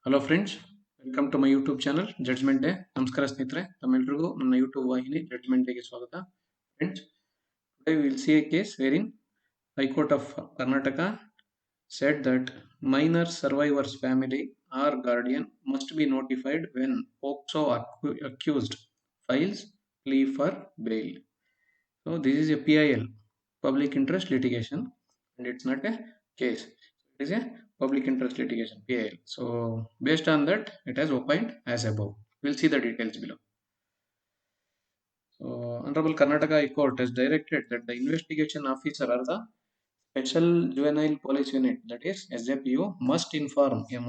Hello friends, welcome to my YouTube channel Judgment Day. ನಮಸ್ಕಾರ ಸ್ನೇಹಿತರೆ, ತಮ್ಮೆಲ್ಲರಿಗೂ ನನ್ನ ಯೂಟ್ಯೂಬ್ ವಾಹಿನಿ ಜಡ್ಜ್ಮೆಂಟ್ ಡೇಗೆ ಸ್ವಾಗತ. Friends, today we will see a case wherein High Court of Karnataka said that minor survivor's family or guardian must be notified when POCSO accused files plea for bail. So this is a PIL, public interest litigation, and it's not a case. It is a public interest litigation, PIL. So based on that, it has opined as above. We'll see the details below. So Honorable Karnataka High Court has directed that the investigation officer or the Special Juvenile Police Unit, that is SJPU, must inform a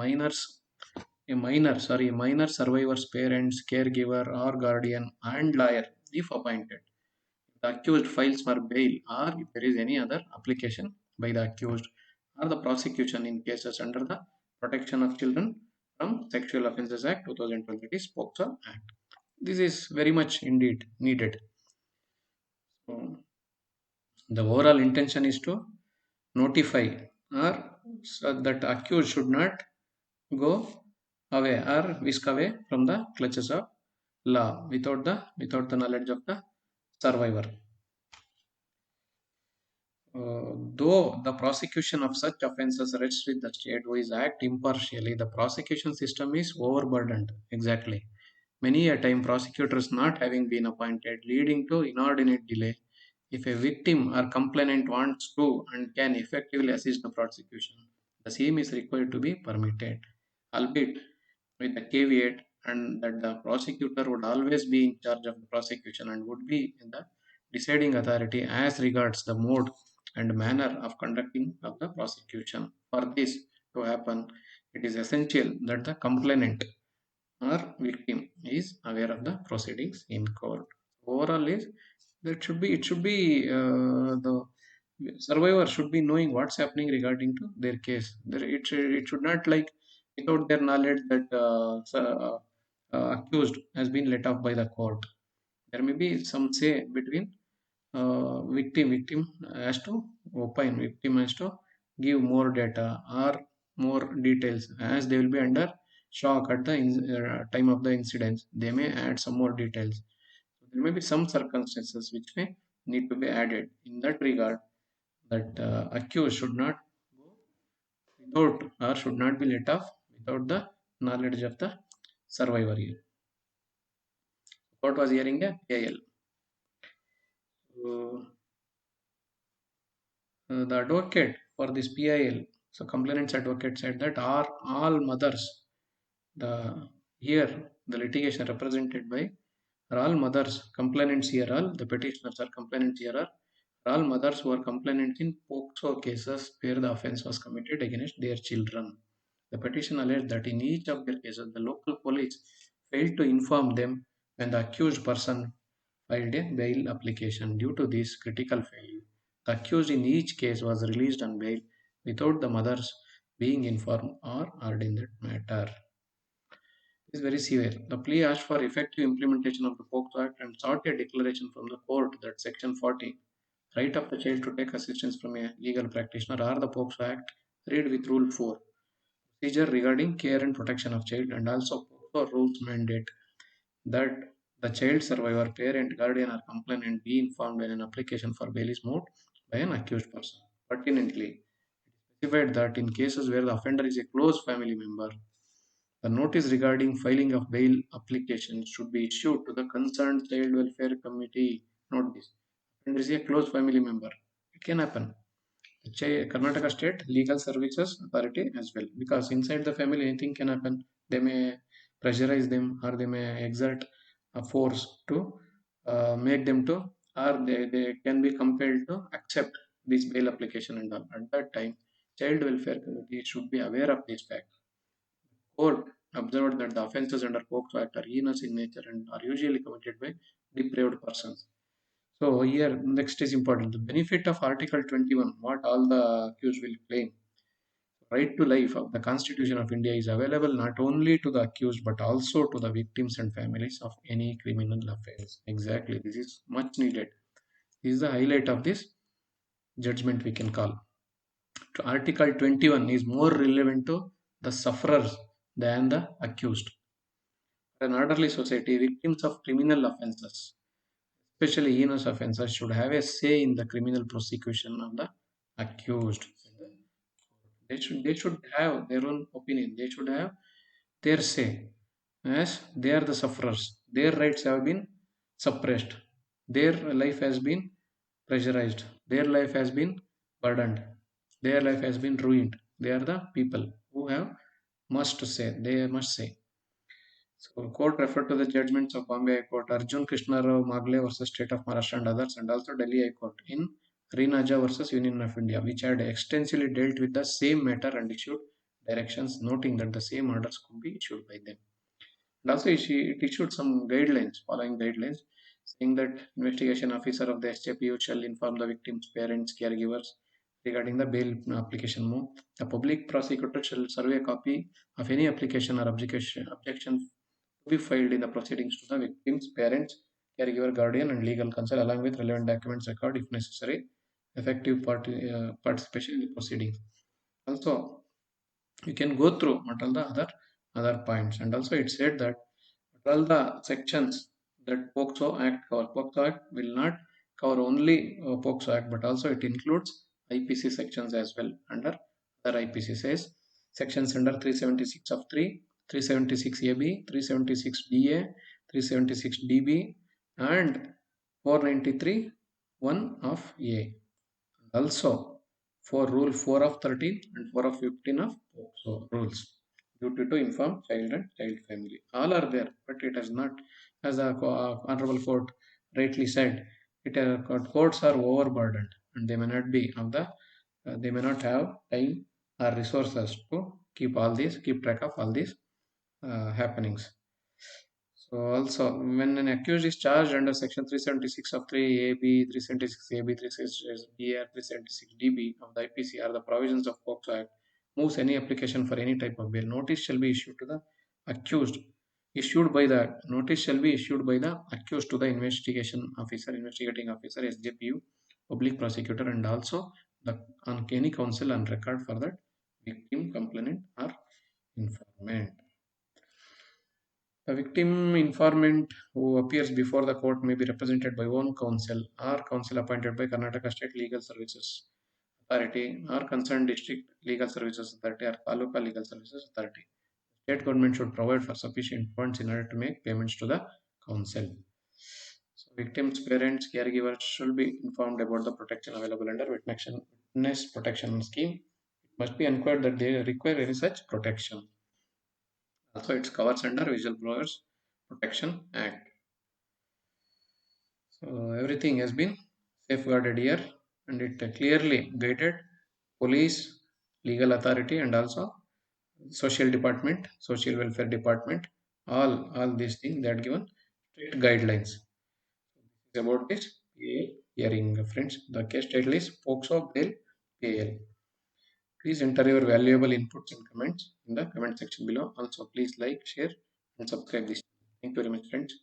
minor survivor's parents, caregiver or guardian and lawyer if appointed. The accused files for bail or if there is any other application by the accused or the prosecution in cases under the Protection of Children from Sexual Offences Act 2012, that is POCSO Act. This is very much indeed needed. So, the overall intention is to notify or so that accused should not go away or whisk away from the clutches of law without the knowledge of the survivor. Though the prosecution of such offences rests with the state who is act impartially, the prosecution system is overburdened. Exactly. Many a time prosecutors not having been appointed, leading to inordinate delay. If a victim or complainant wants to and can effectively assist the prosecution, the same is required to be permitted, albeit with the caveat and that the prosecutor would always be in charge of the prosecution and would be in the deciding authority as regards the mode and manner of conducting of the prosecution. For this to happen, it is essential that the complainant or victim is aware of the proceedings in court. Overall, is that the survivor should be knowing what's happening regarding to their case. It should not like without their knowledge that accused has been let off by the court. There may be some say between victim has to opine, victim has to give more data or more details as they will be under shock at the time of the incidents. They may add some more details. There may be some circumstances which may need to be added. In that regard, that accused should not go without or should not be let off without the knowledge of the survivor here. Court was hearing a PIL. The advocate for this PIL, so complainant's advocate said that are all mothers, the here the litigation represented by are all mothers, complainants here, all the petitioners are complainants here are all mothers who are complainants in POCSO cases where the offense was committed against their children. The petition alleged that in each of their cases, the local police failed to inform them when the accused person filed a bail application. Due to this critical failure, the accused in each case was released on bail without the mothers being informed or heard in that matter. It is very severe. The plea asked for effective implementation of the POCSO Act and sought a declaration from the court that Section 40, right of the child to take assistance from a legal practitioner, or the POCSO Act, read with Rule 4, procedure regarding care and protection of child, and also POCSO rules mandate that the child survivor, parent, guardian, or complainant be informed when an application for bail is moved by an accused person. Pertinently, it specified that in cases where the offender is a close family member, the notice regarding filing of bail application should be issued to the concerned child welfare committee. Note this. Offender is a close family member. It can happen. Karnataka State Legal Services Authority as well, because inside the family anything can happen. They may pressurize them or they may exert a force to make them to, or they can be compelled to accept this bail application and all. At that time, Child Welfare Committee should be aware of this fact. Court observed that the offences under POCSO Act are heinous in nature and are usually committed by depraved persons. So here next is important. The benefit of Article 21, what all the accused will claim. Right to life of the Constitution of India is available not only to the accused but also to the victims and families of any criminal offense. Exactly, this is much needed. This is the highlight of this judgment we can call. Article 21 is more relevant to the sufferers than the accused. An orderly society, victims of criminal offences, especially heinous offences, should have a say in the criminal prosecution of the accused. They should have their own opinion. They should have their say, as they are the sufferers. Their rights have been suppressed. Their life has been pressurized. Their life has been burdened. Their life has been ruined. They are the people who have must to say. They must say. So, court referred to the judgments of Bombay High Court, Arjun Krishna Rao Magle versus State of Maharashtra and others, and also Delhi High Court in Rinaja versus Union of India, which had extensively dealt with the same matter and issued directions, noting that the same orders could be issued by them. And also, it issued some guidelines, following guidelines, saying that investigation officer of the SJPU shall inform the victims' parents, caregivers regarding the bail application move. The public prosecutor shall survey a copy of any application or objection to be filed in the proceedings to the victim's parents, caregiver, guardian, and legal counsel, along with relevant documents record, if necessary, effective participation in the proceedings. Also, you can go through what all the other points, and also it said that what all the sections that POCSO Act cover. POCSO Act will not cover only POCSO Act, but also it includes IPC sections as well. Under other IPC says sections under 376 of 3, 376 AB, 376 DA, 376 DB, and 493 1 of A. Also, for Rule 4 of 13 and 4 of 15 of POCSO rules, duty to inform child and child family. All are there, but it has not, as the Honorable Court rightly said, courts are overburdened and they may not be of the, they may not have time or resources to keep track of all these happenings. So also, when an accused is charged under Section 376 of 3AB, 376 AB, 376 BR, 376 DB of the IPC or the provisions of POCSO Act, moves any application for any type of bail, notice shall be issued to the accused. Notice shall be issued by the accused to the investigating officer, SJPU, public prosecutor, and also on any counsel on record for that victim, complainant, or informant. The victim informant who appears before the court may be represented by one counsel or counsel appointed by Karnataka State Legal Services Authority or concerned district legal services authority or Taluka Legal Services Authority. State government should provide for sufficient funds in order to make payments to the counsel. So victims' parents, caregivers should be informed about the protection available under witness protection scheme. It must be enquired that they require any such protection. Also, it covers under Whistleblowers Protection Act. So everything has been safeguarded here, and it clearly guided police, legal authority, and also social department, social welfare department. All these things that given strict guidelines. This is about this PAL hearing, friends. The case title is POCSO Bail PAL. Please enter your valuable inputs and comments in the comment section below. Also, please like, share, and subscribe this. Thank you very much, friends.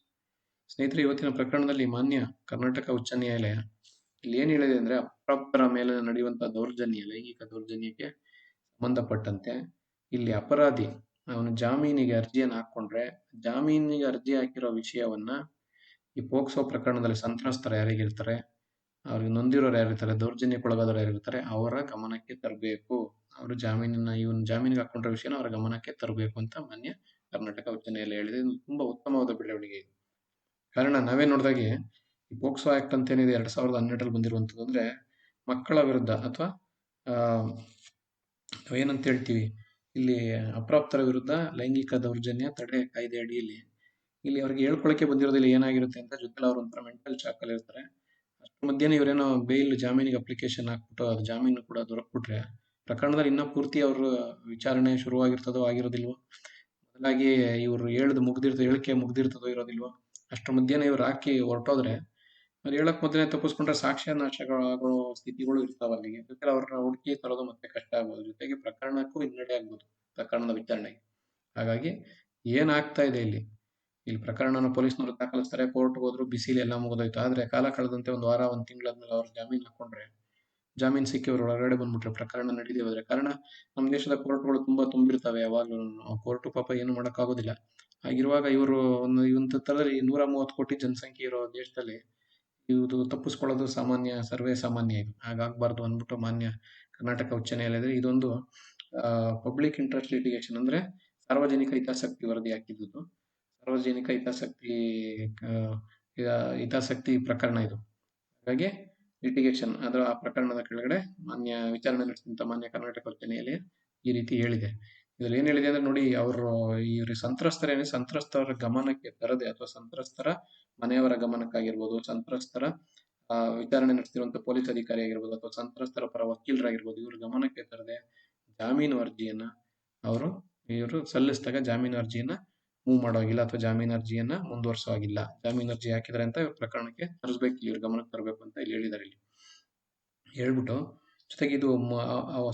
ಸ್ನೇಹಿತರೆ, ಇವತ್ತಿನ ಪ್ರಕರಣದಲ್ಲಿ ಮಾನ್ಯ ಕರ್ನಾಟಕ ಉಚ್ಚ ನ್ಯಾಯಾಲಯ ಇಲ್ಲಿ ಏನು ಹೇಳಿದೆ ಅಂದ್ರೆ, ಅಪ್ರಾಪ್ತರ ಮೇಲೆ ನಡೆಯುವಂತಹ ದೌರ್ಜನ್ಯ, ಲೈಂಗಿಕ ದೌರ್ಜನ್ಯಕ್ಕೆ ಸಂಬಂಧಪಟ್ಟಂತೆ ಇಲ್ಲಿ ಅಪರಾಧಿ ಅವನು ಜಾಮೀನಿಗೆ ಅರ್ಜಿಯನ್ನು ಹಾಕೊಂಡ್ರೆ, ಜಾಮೀನಿಗೆ ಅರ್ಜಿ ಹಾಕಿರೋ ವಿಷಯವನ್ನ ಈ ಪೋಕ್ಸೋ ಪ್ರಕರಣದಲ್ಲಿ ಸಂತ್ರಸ್ತರು ಯಾರಿಗಿರ್ತಾರೆ, ಅವ್ರಿಗೆ ನೊಂದಿರೋರು ಯಾರಿರ್ತಾರೆ, ದೌರ್ಜನ್ಯಕ್ಕೊಳಗಾದವರು ಯಾರಿರ್ತಾರೆ, ಅವರ ಗಮನಕ್ಕೆ ತರಬೇಕು. ಅವರು ಇವನ್ ಜಾಮೀನಿಗೆ ಹಾಕೊಂಡ್ರ ವಿಷಯನ ಅವರ ಗಮನಕ್ಕೆ ತರಬೇಕು ಅಂತ ಮಾನ್ಯ ಕರ್ನಾಟಕ ಉಚ್ಚ ನ್ಯಾಯಾಲಯ ಹೇಳಿದೆ. ಇದು ತುಂಬಾ ಉತ್ತಮವಾದ ಬೆಳವಣಿಗೆ ಇದು. ಕಾರಣ ನಾವೇ ನೋಡಿದಾಗೆ ಈ ಪೋಕ್ಸೋ ಆಕ್ಟ್ ಅಂತ ಏನಿದೆ 2012 ಬಂದಿರುವಂತದ್ದು ಅಂದ್ರೆ ಮಕ್ಕಳ ವಿರುದ್ಧ ಅಥವಾ ಏನಂತ ಹೇಳ್ತೀವಿ ಇಲ್ಲಿ ಅಪ್ರಾಪ್ತರ ವಿರುದ್ಧ ಲೈಂಗಿಕ ದೌರ್ಜನ್ಯ ತಡೆ ಕಾಯ್ದೆ ಅಡಿಯಲ್ಲಿ ಇಲ್ಲಿ ಅವ್ರಿಗೆ ಹೇಳ್ಕೊಳಕ್ಕೆ ಬಂದಿರೋದಿಲ್ಲ ಏನಾಗಿರುತ್ತೆ ಅಂತ, ಜೊತೆಲಿ ಅವ್ರ ಒಂಥರ ಮೆಂಟಲ್ ಶಾಕಲ್ಲಿ ಇರ್ತಾರೆ. ಅಷ್ಟ್ರ ಮಧ್ಯೆ ಇವರೇನೋ ಬೇಲ್ ಜಾಮೀನಿಗೆ ಅಪ್ಲಿಕೇಶನ್ ಹಾಕ್ಬಿಟ್ಟು ಅದು ಜಾಮೀನು ಕೂಡ ದೊರಕ್ಬಿಟ್ರೆ ಪ್ರಕರಣದಲ್ಲಿ ಇನ್ನೂ ಪೂರ್ತಿ ಅವ್ರ ವಿಚಾರಣೆ ಶುರುವಾಗಿರ್ತದೋ ಆಗಿರೋದಿಲ್ವೋ, ಮೊದಲಾಗಿ ಇವ್ರು ಹೇಳಿಕೆ ಮುಗ್ದಿರ್ತದೋ ಇರೋದಿಲ್ವೋ, ಅಷ್ಟ್ರ ಮಧ್ಯೆ ಇವ್ರು ಹಾಕಿ ಹೊರಟೋದ್ರೆ ಅವ್ರು ಹೇಳಕ್ ಮೊದಲೇ ತಪ್ಪಿಸ್ಕೊಂಡ್ರೆ ಸಾಕ್ಷ್ಯ ನಾಶಗಳಾಗೋ ಸ್ಥಿತಿಗಳು ಇರ್ತಾವ ಅಲ್ಲಿಗೆ. ಜೊತೆಲಿ ಅವ್ರನ್ನ ಹುಡುಕಿ ತರೋದು ಮತ್ತೆ ಕಷ್ಟ ಆಗ್ಬೋದು, ಜೊತೆಗೆ ಪ್ರಕರಣಕ್ಕೂ ಹಿನ್ನಡೆ ಆಗ್ಬೋದು ಪ್ರಕರಣದ ವಿಚಾರಣೆಗೆ. ಹಾಗಾಗಿ ಏನಾಗ್ತಾ ಇದೆ ಇಲ್ಲಿ ಪ್ರಕರಣನ ಪೊಲೀಸ್ನವರು ದಾಖಲಿಸ್ತಾರೆ, ಕೋರ್ಟ್ಗೆ ಹೋದ್ರು, ಬಿಸಿಲಿ ಎಲ್ಲ ಮುಗಿದೋಯ್ತು. ಆದ್ರೆ ಕಾಲ ಕಳೆದಂತೆ ಒಂದು ವಾರ, ಒಂದು ತಿಂಗಳಾದ್ಮೇಲೆ ಅವ್ರ ಜಾಮೀನು ಹಾಕೊಂಡ್ರೆ ಜಾಮೀನು ಸಿಕ್ಕಿ ಅವರು ಹೊರಗಡೆ ಬಂದ್ಬಿಟ್ರೆ ಪ್ರಕರಣ ನಡೀದೇ ಹೋದ್ರೆ. ಕಾರಣ ನಮ್ಮ ದೇಶದ ಕೋರ್ಟ್ಗಳು ತುಂಬಾ ತುಂಬಿರ್ತವೆ ಯಾವಾಗಲೂ. ಕೋರ್ಟು ಪಾಪ ಏನು ಮಾಡೋಕ್ಕಾಗೋದಿಲ್ಲ. ಹಾಗಿರುವಾಗ ಇವರು ಒಂದು ಥರದಲ್ಲಿ 130 ಕೋಟಿ ಜನಸಂಖ್ಯೆ ಇರೋ ದೇಶದಲ್ಲಿ ಇದು ತಪ್ಪಿಸ್ಕೊಳ್ಳೋದು ಸಾಮಾನ್ಯ, ಸರ್ವೇ ಸಾಮಾನ್ಯ. ಇದು ಹಾಗಾಗಬಾರ್ದು ಅಂದ್ಬಿಟ್ಟು ಮಾನ್ಯ ಕರ್ನಾಟಕ ಉಚ್ಚ ನ್ಯಾಯಾಲಯದಲ್ಲಿ ಇದೊಂದು ಪಬ್ಲಿಕ್ ಇಂಟ್ರೆಸ್ಟ್ ಲಿಟಿಗೇಷನ್ ಅಂದ್ರೆ ಸಾರ್ವಜನಿಕ ಹಿತಾಸಕ್ತಿ ವರದಿ ಹಾಕಿದ್ದು. ಸಾರ್ವಜನಿಕ ಹಿತಾಸಕ್ತಿ ಹಿತಾಸಕ್ತಿ ಪ್ರಕರಣ ಇದು. ಹಾಗಾಗಿ ಲಿಟಿಗೇಷನ್ ಅದರ ಆ ಪ್ರಕರಣದ ಕೆಳಗಡೆ ಮಾನ್ಯ ವಿಚಾರಣೆ ನಡೆಸಿದಂತ ಮಾನ್ಯ ಕರ್ನಾಟಕ ಉಚ್ಚ ನ್ಯಾಯಾಲಯ ಈ ರೀತಿ ಹೇಳಿದೆ. ಇದ್ರಲ್ಲಿ ಏನ್ ಹೇಳಿದೆ ಅಂದ್ರೆ ನೋಡಿ, ಇವ್ರ ಸಂತ್ರಸ್ತರ ಗಮನಕ್ಕೆ ತರದೆ ಅಥವಾ ಸಂತ್ರಸ್ತರ ಮನೆಯವರ ಗಮನಕ್ಕಾಗಿರ್ಬೋದು, ಸಂತ್ರಸ್ತರ ವಿಚಾರಣೆ ನಡೆಸ್ತಿರುವಂತ ಪೊಲೀಸ್ ಅಧಿಕಾರಿ ಆಗಿರ್ಬೋದು ಅಥವಾ ಸಂತ್ರಸ್ತರ ಪರ ವಕೀಲರಾಗಿರ್ಬೋದು, ಇವ್ರ ಗಮನಕ್ಕೆ ತರದೆ ಜಾಮೀನು ಅರ್ಜಿಯನ್ನ ಇವರು ಸಲ್ಲಿಸಿದಾಗ ಜಾಮೀನು ಅರ್ಜಿಯನ್ನ ಮೂವ್ ಮಾಡೋಗಿಲ್ಲ ಅಥವಾ ಜಾಮೀನು ಅರ್ಜಿಯನ್ನ ಮುಂದುವರ್ಸೋ ಆಗಿಲ್ಲ. ಜಾಮೀನು ಅರ್ಜಿ ಹಾಕಿದ್ರೆ ಅಂತ ಇವ್ರ ಪ್ರಕರಣಕ್ಕೆ ತರಿಸ್ಬೇಕು, ಇವ್ರ ಗಮನಕ್ಕೆ ತರಬೇಕು ಅಂತ ಇಲ್ಲಿ ಹೇಳಿದ್ದಾರೆ. ಇಲ್ಲಿ ಹೇಳ್ಬಿಟ್ಟು ಜೊತೆಗೆ ಇದು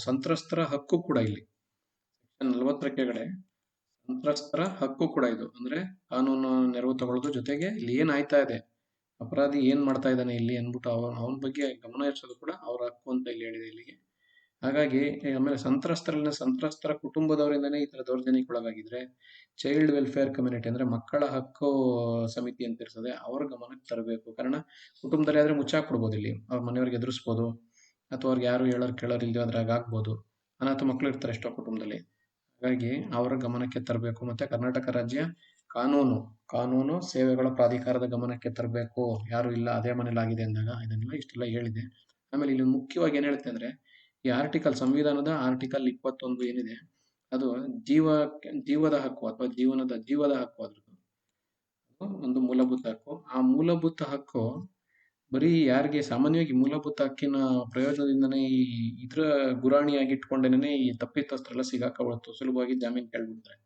ಸಂತ್ರಸ್ತರ ಹಕ್ಕು ಕೂಡ ಇಲ್ಲಿ ಸೆಕ್ಷನ್ 40 ಕೆಳಗಡೆ ಸಂತ್ರಸ್ತರ ಹಕ್ಕು ಕೂಡ ಇದು. ಅಂದ್ರೆ ಕಾನೂನು ನೆರವು ತಗೊಳ್ಳೋದು, ಜೊತೆಗೆ ಇಲ್ಲಿ ಏನ್ ಆಯ್ತಾ ಇದೆ, ಅಪರಾಧಿ ಏನ್ ಮಾಡ್ತಾ ಇದ್ದಾನೆ ಇಲ್ಲಿ ಅನ್ಬಿಟ್ಟು ಅವನ ಬಗ್ಗೆ ಗಮನ ಹರಿಸೋದು ಕೂಡ ಅವ್ರ ಹಕ್ಕು ಅಂತ ಇಲ್ಲಿ ಹೇಳಿದೆ ಇಲ್ಲಿಗೆ. ಹಾಗಾಗಿ ಆಮೇಲೆ ಸಂತ್ರಸ್ತರ ಕುಟುಂಬದವರಿಂದನೇ ಈ ತರ ದೌರ್ಜನ್ಯಕ್ಕೆ ಒಳಗಾಗಿದ್ರೆ ಚೈಲ್ಡ್ ವೆಲ್ಫೇರ್ ಕಮ್ಯುನಿಟಿ ಅಂದ್ರೆ ಮಕ್ಕಳ ಹಕ್ಕು ಸಮಿತಿ ಅಂತ ಇರ್ತದೆ, ಅವ್ರ ಗಮನಕ್ಕೆ ತರಬೇಕು. ಕಾರಣ ಕುಟುಂಬದಲ್ಲಿ ಆದ್ರೆ ಮುಚ್ಚಾಕ್ಬಿಡ್ಬೋದು, ಇಲ್ಲಿ ಅವ್ರ ಮನೆಯವ್ರಿಗೆ ಎದುರಿಸ್ಬೋದು ಅಥವಾ ಅವ್ರಿಗೆ ಯಾರು ಕೇಳೋರು ಇಲ್ದೇ ಆದ್ರೆ ಆಗ್ಬೋದು. ಅನಾಥ ಮಕ್ಕಳು ಇರ್ತಾರೆ ಎಷ್ಟೋ ಕುಟುಂಬದಲ್ಲಿ. ಹಾಗಾಗಿ ಅವರ ಗಮನಕ್ಕೆ ತರಬೇಕು. ಮತ್ತೆ ಕರ್ನಾಟಕ ರಾಜ್ಯ ಕಾನೂನು ಸೇವೆಗಳ ಪ್ರಾಧಿಕಾರದ ಗಮನಕ್ಕೆ ತರಬೇಕು, ಯಾರು ಇಲ್ಲ ಅದೇ ಮನೇಲಿ ಆಗಿದೆ ಅಂದಾಗ. ಇದನ್ನೆಲ್ಲ ಇಷ್ಟೆಲ್ಲ ಹೇಳಿದೆ. ಆಮೇಲೆ ಇಲ್ಲಿ ಮುಖ್ಯವಾಗಿ ಏನ್ ಹೇಳುತ್ತೆ ಅಂದ್ರೆ, ಈ ಸಂವಿಧಾನದ ಆರ್ಟಿಕಲ್ 21 ಏನಿದೆ ಅದು ಜೀವದ ಹಕ್ಕು ಅಥವಾ ಜೀವದ ಹಕ್ಕು. ಅದ್ರದ್ದು ಒಂದು ಮೂಲಭೂತ ಹಕ್ಕು. ಆ ಮೂಲಭೂತ ಹಕ್ಕು ಬರೀ ಯಾರಿಗೆ ಸಾಮಾನ್ಯವಾಗಿ ಮೂಲಭೂತ ಹಕ್ಕಿನ ಪ್ರಯೋಜನದಿಂದನೇ ಇದ್ರ ಗುರಾಣಿಯಾಗಿ ಇಟ್ಕೊಂಡೇನೆ ಈ ತಪ್ಪಿತಸ್ಥರೆಲ್ಲ ಸಿಗಾಕಬಾರ್ದು, ಸುಲಭವಾಗಿ ಜಾಮೀನು ಕೇಳ್ಬಿಡ್ತಾರೆ.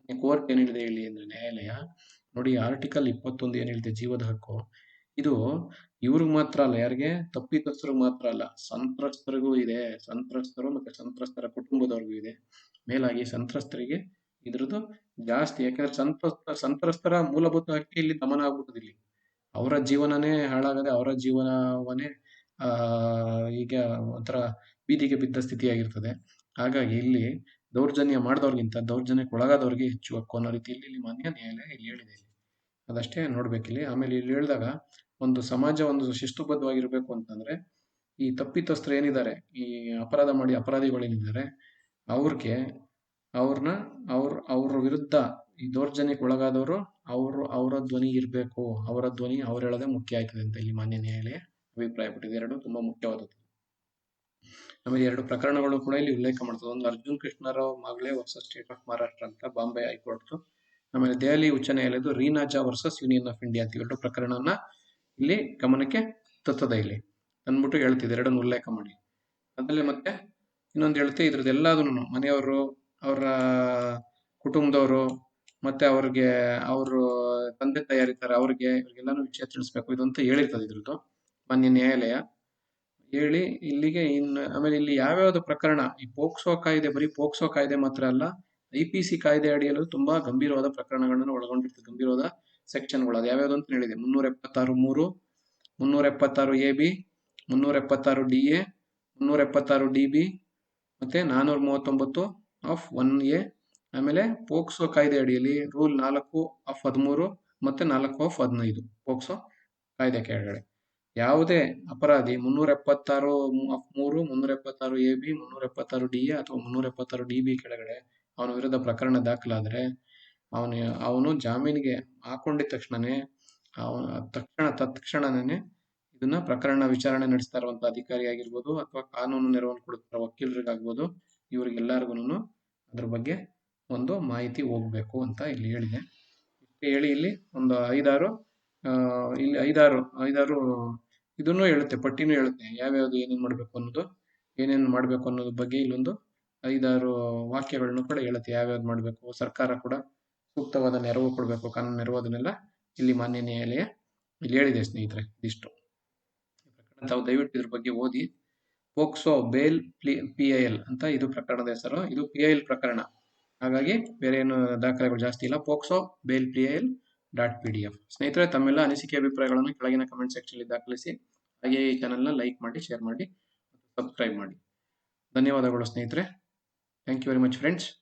ಕೋರ್ಟ್ ಏನ್ ಹೇಳಿದೆ ಹೇಳಿ ಅಂದ್ರೆ, ನ್ಯಾಯಾಲಯ ನೋಡಿ, ಆರ್ಟಿಕಲ್ 21 ಏನ್ ಹೇಳಿದೆ ಜೀವದ ಹಕ್ಕು, ಇದು ಇವ್ರಿಗೆ ಮಾತ್ರ ಅಲ್ಲ, ಯಾರಿಗೆ ತಪ್ಪಿತಸ್ಥರಿಗೆ ಮಾತ್ರ ಅಲ್ಲ, ಸಂತ್ರಸ್ತರಿಗೂ ಇದೆ. ಸಂತ್ರಸ್ತರು ಮತ್ತೆ ಸಂತ್ರಸ್ತರ ಕುಟುಂಬದವ್ರಿಗೂ ಇದೆ. ಮೇಲಾಗಿ ಸಂತ್ರಸ್ತರಿಗೆ ಇದ್ರದ್ದು ಜಾಸ್ತಿ, ಯಾಕಂದ್ರೆ ಸಂತ್ರಸ್ತರ ಮೂಲಭೂತ ಹಕ್ಕಿ ಇಲ್ಲಿ ದಮನ ಆಗ್ಬಿಟ್ಟದ. ಇಲ್ಲಿ ಅವರ ಜೀವನನೇ ಹಾಳಾಗದೆ ಅವರ ಜೀವನವನ್ನೇ ಈಗ ಒಂಥರ ಬೀದಿಗೆ ಬಿದ್ದ ಸ್ಥಿತಿಯಾಗಿರ್ತದೆ. ಹಾಗಾಗಿ ಇಲ್ಲಿ ದೌರ್ಜನ್ಯ ಮಾಡಿದವ್ರಿಗಿಂತ ದೌರ್ಜನ್ಯಕ್ಕೆ ಒಳಗಾದವ್ರಿಗೆ ಹೆಚ್ಚು ಹಕ್ಕು ಅನ್ನೋ ರೀತಿಯಲ್ಲಿ ಇಲ್ಲಿ ಮಾನ್ಯ ನ್ಯಾಯಾಲಯ ಇಲ್ಲಿ ಹೇಳಿದೆ. ಅದಷ್ಟೇ ನೋಡ್ಬೇಕಿಲ್ಲಿ. ಆಮೇಲೆ ಇಲ್ಲಿ ಹೇಳಿದಾಗ ಒಂದು ಸಮಾಜ ಒಂದು ಶಿಸ್ತುಬದ್ಧವಾಗಿರ್ಬೇಕು ಅಂತಂದ್ರೆ ಈ ತಪ್ಪಿತಸ್ಥರು ಏನಿದ್ದಾರೆ, ಈ ಅಪರಾಧ ಮಾಡಿ ಅಪರಾಧಿಗಳೇನಿದ್ದಾರೆ ಅವ್ರ ವಿರುದ್ಧ ಈ ದೌರ್ಜನ್ಯಕ್ಕೆ ಒಳಗಾದವರು ಅವರ ಧ್ವನಿ ಇರ್ಬೇಕು. ಅವರ ಧ್ವನಿ ಅವ್ರು ಹೇಳೋದೇ ಮುಖ್ಯ ಆಯ್ತದೆ ಅಂತ ಇಲ್ಲಿ ಮಾನ್ಯ ನ್ಯಾಯಾಲಯ ಅಭಿಪ್ರಾಯಪಟ್ಟಿದೆ. ಎರಡು ತುಂಬಾ ಮುಖ್ಯವಾದದ್ದು. ಆಮೇಲೆ 2 ಪ್ರಕರಣಗಳು ಕೂಡ ಇಲ್ಲಿ ಉಲ್ಲೇಖ ಮಾಡ್ತದೆ. ಒಂದು Arjun Krishnarao Magle versus state of Maharashtra ಅಂತ ಬಾಂಬೆ ಹೈಕೋರ್ಟ್, ಆಮೇಲೆ ದೆಹಲಿ ಉಚ್ಚ ನ್ಯಾಯಾಲಯದ ರೀನಾಜಾ ವರ್ಸಸ್ ಯೂನಿಯನ್ ಆಫ್ ಇಂಡಿಯಾ ಅಂತ 2 ಪ್ರಕರಣನ ಇಲ್ಲಿ ಗಮನಕ್ಕೆ ತತ್ತದ ಇಲ್ಲಿ ಅಂದ್ಬಿಟ್ಟು ಹೇಳ್ತಿದೆ. 2 ಉಲ್ಲೇಖ ಮಾಡಿ. ಅದ್ರಲ್ಲಿ ಮತ್ತೆ ಇನ್ನೊಂದು ಹೇಳ್ತೆ, ಇದ್ರದ್ದು ಎಲ್ಲದನ್ನು ಮನೆಯವರು, ಅವರ ಕುಟುಂಬದವರು, ಮತ್ತೆ ಅವ್ರಿಗೆ ಅವರು ತಂದೆ ತಾಯಿರ್ತಾರೆ ಇವ್ರಿಗೆಲ್ಲಾನು ವಿಷಯ ತಿಳಿಸ್ಬೇಕು ಇದು ಅಂತ ಹೇಳಿರ್ತದೆ ಇದ್ರದ್ದು ಮಾನ್ಯ ನ್ಯಾಯಾಲಯ ಹೇಳಿ. ಇಲ್ಲಿಗೆ ಆಮೇಲೆ ಇಲ್ಲಿ ಯಾವ್ಯಾವ್ದು ಪ್ರಕರಣ, ಈ ಪೋಕ್ಸೋ ಕಾಯ್ದೆ ಬರೀ ಪೋಕ್ಸೋ ಕಾಯ್ದೆ ಮಾತ್ರ ಅಲ್ಲ, IPC ಕಾಯ್ದೆ ಅಡಿಯಲ್ಲೂ ತುಂಬಾ ಗಂಭೀರವಾದ ಪ್ರಕರಣಗಳನ್ನು ಒಳಗೊಂಡಿರ್ತದೆ, ಗಂಭೀರವಾದ ಸೆಕ್ಷನ್ಗಳು. ಅದು ಯಾವ್ಯಾವ್ದು ಅಂತ ಹೇಳಿದೆ: 376(3), 376AB, 376DA, 376DB, ಮತ್ತೆ 439(1A). ಆಮೇಲೆ ಪೋಕ್ಸೋ ಕಾಯ್ದೆ ಅಡಿಯಲ್ಲಿ ರೂಲ್ 4(13) ಮತ್ತೆ 4(15) ಪೋಕ್ಸೋ ಕಾಯ್ದೆ ಕೆಳಗಡೆ ಯಾವುದೇ ಅಪರಾಧಿ 376(3), 376AB, 376DA ಅಥವಾ 376DB ಕೆಳಗಡೆ ಅವನ ವಿರುದ್ಧ ಪ್ರಕರಣ ದಾಖಲಾದ್ರೆ ಅವನು ಜಾಮೀನಿಗೆ ಹಾಕೊಂಡಿದ ತಕ್ಷಣನೇ ಇದನ್ನ ಪ್ರಕರಣ ವಿಚಾರಣೆ ನಡೆಸ್ತಾ ಇರುವಂತ ಅಧಿಕಾರಿ ಆಗಿರ್ಬೋದು ಅಥವಾ ಕಾನೂನು ನೆರವನ್ನು ಕೊಡುತ್ತಿರೋ ವಕೀಲರಿಗಾಗ್ಬೋದು, ಇವ್ರಿಗೆಲ್ಲರಿಗೂ ಅದ್ರ ಬಗ್ಗೆ ಒಂದು ಮಾಹಿತಿ ಹೋಗ್ಬೇಕು ಅಂತ ಇಲ್ಲಿ ಹೇಳಿದೆ. ಹೇಳಿ ಇಲ್ಲಿ ಒಂದು ಐದಾರು ಇದನ್ನು ಹೇಳುತ್ತೆ, ಪಟ್ಟಿನೂ ಹೇಳುತ್ತೆ ಯಾವ್ಯಾವ್ದು ಏನೇನ್ ಮಾಡ್ಬೇಕು ಅನ್ನೋದು ಬಗ್ಗೆ ಇಲ್ಲೊಂದು 5-6 ವಾಕ್ಯಗಳನ್ನು ಕೂಡ ಹೇಳುತ್ತೆ, ಯಾವ್ಯಾವ್ದು ಮಾಡ್ಬೇಕು. ಸರ್ಕಾರ ಕೂಡ ಸೂಕ್ತವಾದ ನೆರವು ಕೊಡ್ಬೇಕು, ಕಾನೂನು ನೆರವು, ಅದನ್ನೆಲ್ಲ ಇಲ್ಲಿ ಮಾನ್ಯ ನ್ಯಾಯಾಲಯ ಇಲ್ಲಿ ಹೇಳಿದೆ. ಸ್ನೇಹಿತರೆ, ಇದಿಷ್ಟು ತಾವು ದಯವಿಟ್ಟು ಇದ್ರ ಬಗ್ಗೆ ಓದಿ. ಪೋಕ್ಸೋ ಬೇಲ್ PIL ಅಂತ ಇದು ಪ್ರಕರಣದ ಹೆಸರು. ಇದು PIL ಪ್ರಕರಣ, ಹಾಗಾಗಿ ಬೇರೆ ಏನು ದಾಖಲೆಗಳು ಜಾಸ್ತಿ ಇಲ್ಲ. POCSO bail PIL.pdf. ಸ್ನೇಹಿತರೆ, ತಮ್ಮೆಲ್ಲ ಅನಿಸಿಕೆ ಅಭಿಪ್ರಾಯಗಳನ್ನು ಕೆಳಗಿನ ಕಮೆಂಟ್ ಸೆಕ್ಷನ್ ದಾಖಲಿಸಿ. ಹಾಗೆ ಈ ಚಾನೆಲ್ನ ಲೈಕ್ ಮಾಡಿ, ಶೇರ್ ಮಾಡಿ, ಸಬ್ಸ್ಕ್ರೈಬ್ ಮಾಡಿ. ಧನ್ಯವಾದಗಳು ಸ್ನೇಹಿತರೆ. Thank you very much friends.